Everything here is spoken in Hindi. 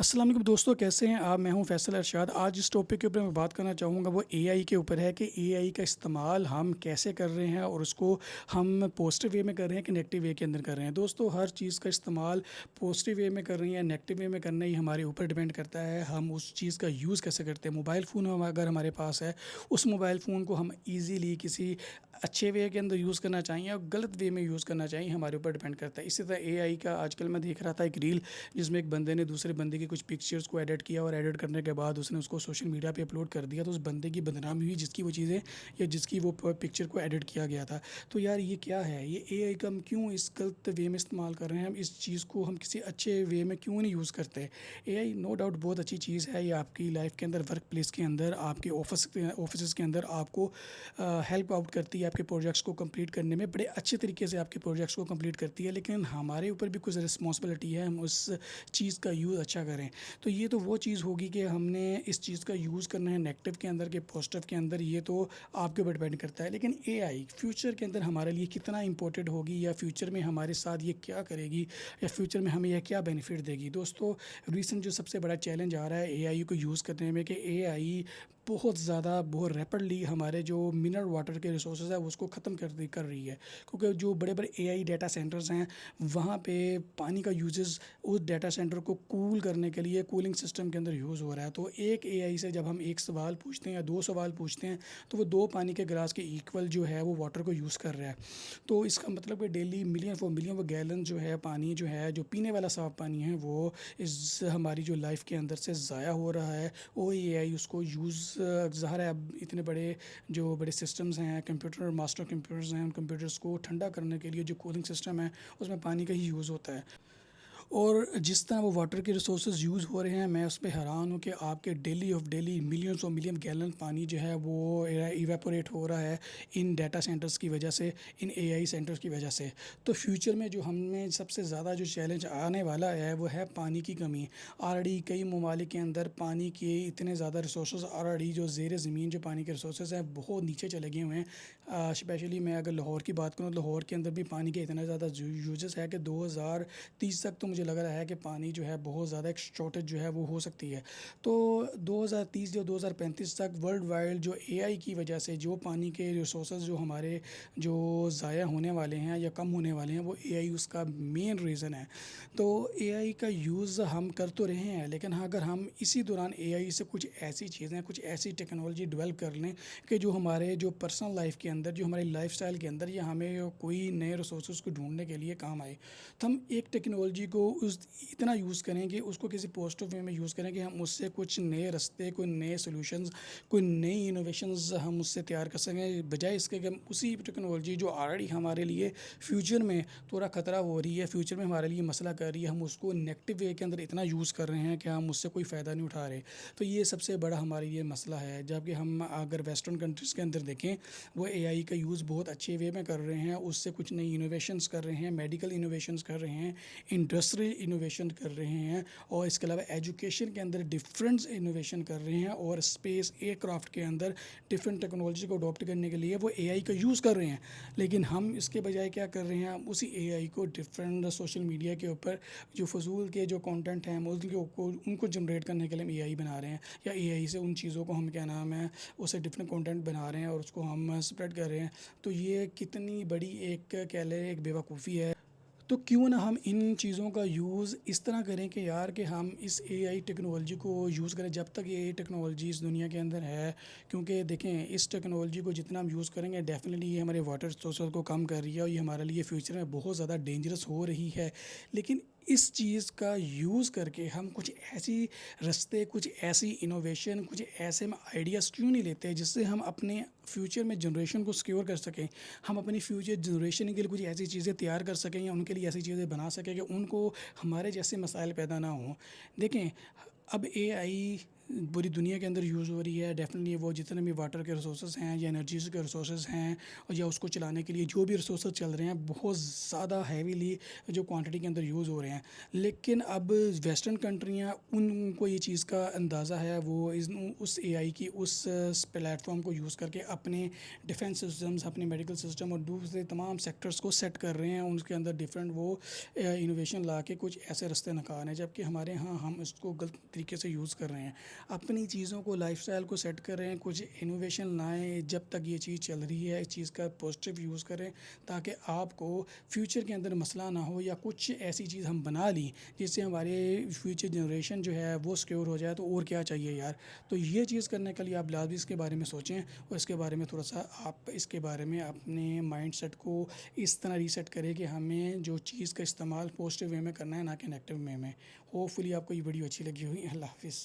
अस्सलाम वालेकुम दोस्तों, कैसे हैं आप? मैं हूं फैसल अरशाद। आज जिस टॉपिक के ऊपर मैं बात करना चाहूँगा वो एआई के ऊपर है कि एआई का इस्तेमाल हम कैसे कर रहे हैं और उसको हम पॉजिटिव वे में कर रहे हैं कि नेगेटिव वे के अंदर कर रहे हैं। दोस्तों, हर चीज़ का इस्तेमाल पॉजिटिव वे में कर रहे हैं या नेगेटिव वे में करना ही हमारे ऊपर डिपेंड करता है, हम उस चीज़ का यूज़ कैसे करते हैं। मोबाइल फ़ोन हम अगर हमारे पास है, उस मोबाइल फ़ोन को हम ईज़िली किसी अच्छे वे के अंदर यूज़ करना चाहिए या गलत वे में यूज़ करना चाहिए, हमारे ऊपर डिपेंड करता है। इसी तरह एआई का आजकल मैं देख रहा था एक रील, जिसमें एक बंदे ने दूसरे बंदे की कुछ पिक्चर्स को एडिट किया और एडिट करने के बाद उसने उसको सोशल मीडिया पे अपलोड कर दिया, तो उस बंदे की बदनामी हुई जिसकी वो चीज़ें या जिसकी वो पिक्चर को एडिट किया गया था। तो यार ये क्या है? ये एआई का हम क्यों इस गलत वे में इस्तेमाल कर रहे हैं? हम इस चीज़ को हम किसी अच्छे वे में क्यों नहीं यूज़ करते? एआई नो डाउट बहुत अच्छी चीज़ है, ये आपकी लाइफ के अंदर, वर्क प्लेस के अंदर, आपके ऑफिस के अंदर आपको हेल्प आउट करती है, आपके प्रोजेक्ट्स को कंप्लीट करने में बड़े अच्छे तरीके से आपके प्रोजेक्ट्स को कंप्लीट करती है। लेकिन हमारे ऊपर भी कुछ रिस्पॉन्सिबिलिटी है, हम उस चीज़ का यूज़ अच्छा करें। तो ये तो वो चीज़ होगी कि हमने इस चीज़ का यूज़ करना है नेगेटिव के अंदर कि पॉजिटिव के अंदर, ये तो आपके ऊपर डिपेंड करता है। लेकिन एआई फ्यूचर के अंदर हमारे लिए कितना इंपॉर्टेंट होगी, या फ्यूचर में हमारे साथ ये क्या करेगी, या फ्यूचर में हमें यह क्या बेनिफिट देगी? दोस्तों, रिसेंट जो सबसे बड़ा चैलेंज आ रहा है एआई को यूज़ करने में कि एआई बहुत ज़्यादा, बहुत रैपिडली हमारे जो मिनरल वाटर के रिसोर्सेज है उसको ख़त्म कर रही है। क्योंकि जो बड़े बड़े एआई डाटा सेंटर्स हैं, वहाँ पे पानी का यूजेस उस डाटा सेंटर को कूल करने के लिए कूलिंग सिस्टम के अंदर यूज़ हो रहा है। तो एक एआई से जब हम एक सवाल पूछते हैं या दो सवाल पूछते हैं, तो वो दो पानी के गिलास के इक्वल जो है वो वाटर को यूज़ कर रहा है। तो इसका मतलब कि डेली मिलियन वो गैलन जो है पानी, जो है जो पीने वाला साफ़ पानी है, वो इस हमारी जो लाइफ के अंदर से ज़ाया हो रहा है। वो एआई उसको यूज़, ज़ाहिर है अब इतने बड़े जो बड़े सिस्टम्स हैं, कंप्यूटर मास्टर कंप्यूटर्स हैं, उन कंप्यूटर्स को ठंडा करने के लिए जो कूलिंग सिस्टम है उसमें पानी का ही यूज़ होता है। और जिस तरह वो वाटर के रिसोर्सेज यूज़ हो रहे हैं, मैं उस पे हैरान हूँ कि आपके डेली ऑफ डेली मिलियंस और मिलियन गैलन पानी जो है वो इवेपोरेट हो रहा है इन डाटा सेंटर्स की वजह से, इन एआई सेंटर्स की वजह से। तो फ्यूचर में जो हमें सबसे ज़्यादा जो चैलेंज आने वाला है वो है पानी की कमी। ऑलरेडी कई ममालिक के अंदर पानी के इतने ज़्यादा रिसोर्सेज, ऑलरेडी जो ज़ेर ज़मीन जो पानी के रिसोर्सेज हैं बहुत नीचे चले गए हुए हैं। स्पेशली मैं अगर लाहौर की बात करूँ, तो लाहौर के अंदर भी पानी के इतना ज़्यादा यूजेस है कि 2030 तक तो मुझे लग रहा है कि पानी जो है बहुत ज़्यादा एक शॉर्टेज जो है वो हो सकती है। तो 2030 या 2035 तक वर्ल्ड वाइड जो एआई की वजह से जो पानी के रिसोर्सेज जो हमारे जो ज़ाया होने वाले हैं या कम होने वाले हैं, वो एआई उसका मेन रीज़न है। तो एआई का यूज़ हम कर तो रहे हैं, लेकिन हाँ, अगर हम इसी दौरान एआई से कुछ ऐसी चीज़ें, कुछ ऐसी टेक्नोलॉजी डेवलप कर लें कि जो हमारे जो पर्सनल लाइफ के अंदर, जो हमारी लाइफस्टाइल के अंदर, या हमें कोई नए रिसोर्सेज को ढूंढने के लिए काम आए, तो हम एक टेक्नोलॉजी को उस इतना यूज़ करें कि उसको किसी पॉजिटिव वे में यूज़ करें कि हम उससे कुछ नए रास्ते, कोई नए सॉल्यूशंस, कोई नई इनोवेशंस हम उससे तैयार कर सकें, बजाय इसके कि हम उसी टेक्नोलॉजी जो ऑलरेडी हमारे लिए फ्यूचर में थोड़ा ख़तरा हो रही है, फ्यूचर में हमारे लिए मसला कर रही है, हम उसको नेगेटिव वे के अंदर इतना यूज़ कर रहे हैं कि हम उससे कोई फ़ायदा नहीं उठा रहे। तो ये सबसे बड़ा हमारे लिए मसला है। जबकि हम अगर वेस्टर्न कंट्रीज़ के अंदर देखें, वो एआई का यूज़ बहुत अच्छे वे में कर रहे हैं, उससे कुछ नई इनोवेशंस कर रहे हैं, मेडिकल इनोवेशंस कर रहे हैं, इंडस्ट्रियल इनोवेशन कर रहे हैं, और इसके अलावा एजुकेशन के अंदर डिफरेंट इनोवेशन कर रहे हैं, और स्पेस एयरक्राफ्ट के अंदर डिफरेंट टेक्नोलॉजी को अडॉप्ट करने के लिए वो एआई का यूज़ कर रहे हैं। लेकिन हम इसके बजाय क्या कर रहे हैं, हम उसी एआई को डिफरेंट सोशल मीडिया के ऊपर जो फजूल के जो कंटेंट हैं उनको जनरेट करने के लिए हम एआई बना रहे हैं, या एआई से उन चीज़ों को हम, क्या नाम है, उसे डिफरेंट कंटेंट बना रहे हैं और उसको हम स्प्रेड कर रहे हैं। तो ये कितनी बड़ी एक, कह लें, एक बेवकूफ़ी है। तो क्यों ना हम इन चीज़ों का यूज़ इस तरह करें कि यार, कि हम इस एआई टेक्नोलॉजी को यूज़ करें जब तक ये एआई टेक्नोलॉजी इस दुनिया के अंदर है। क्योंकि देखें, इस टेक्नोलॉजी को जितना हम यूज़ करेंगे, डेफिनेटली ये हमारे वाटर रिसोर्स को कम कर रही है और ये हमारे लिए फ्यूचर में बहुत ज़्यादा डेंजरस हो रही है। लेकिन इस चीज़ का यूज़ करके हम कुछ ऐसी रास्ते, कुछ ऐसी इनोवेशन, कुछ ऐसे हम आइडियाज़ क्यों नहीं लेते जिससे हम अपने फ्यूचर में जनरेशन को सिक्योर कर सकें, हम अपनी फ्यूचर जनरेशन के लिए कुछ ऐसी चीज़ें तैयार कर सकें या उनके लिए ऐसी चीज़ें बना सकें कि उनको हमारे जैसे मसाइल पैदा ना हों। देखें, अब एआई पूरी दुनिया के अंदर यूज़ हो रही है। डेफ़िनेटली वो जितने भी वाटर के रिसोर्सेज़ हैं या एनर्जीज़ के रिसोर्सेज़ हैं और या उसको चलाने के लिए जो भी रिसोर्सेज़ चल रहे हैं, बहुत ज़्यादा हेवीली जो क्वांटिटी के अंदर यूज़ हो रहे हैं। लेकिन अब वेस्टर्न कंट्रियाँ उनको ये चीज़ का अंदाज़ा है, वो उस एआई की उस प्लेटफ़ॉर्म को यूज़ करके अपने डिफेंस सिस्टम्स, अपने मेडिकल सिस्टम और दूसरे तमाम सेक्टर्स को सेट कर रहे हैं। उनके अंदर डिफरेंट वो इनोवेशन ला के कुछ ऐसे रास्ते निकाल रहे हैं, जबकि हमारे यहाँ हम इसको गलत तरीके से यूज़ कर रहे हैं। अपनी चीज़ों को, लाइफस्टाइल को सेट कर रहे हैं, कुछ इनोवेशन लाएँ जब तक ये चीज़ चल रही है, इस चीज़ का पॉजिटिव यूज़ करें ताकि आपको फ्यूचर के अंदर मसला ना हो, या कुछ ऐसी चीज़ हम बना ली जिससे हमारे फ्यूचर जनरेशन जो है वो सिक्योर हो जाए, तो और क्या चाहिए यार। तो ये चीज़ करने के लिए आप लाजमी इसके बारे में सोचें और इसके बारे में थोड़ा सा आप इसके बारे में अपने माइंडसेट को इस तरह रीसेट करें कि हमें जो चीज़ का इस्तेमाल पॉजिटिव वे में करना है, ना कि नेगेटिव वे में। होपफुली आपको ये वीडियो अच्छी लगी हुई। अल्लाह हाफिज़।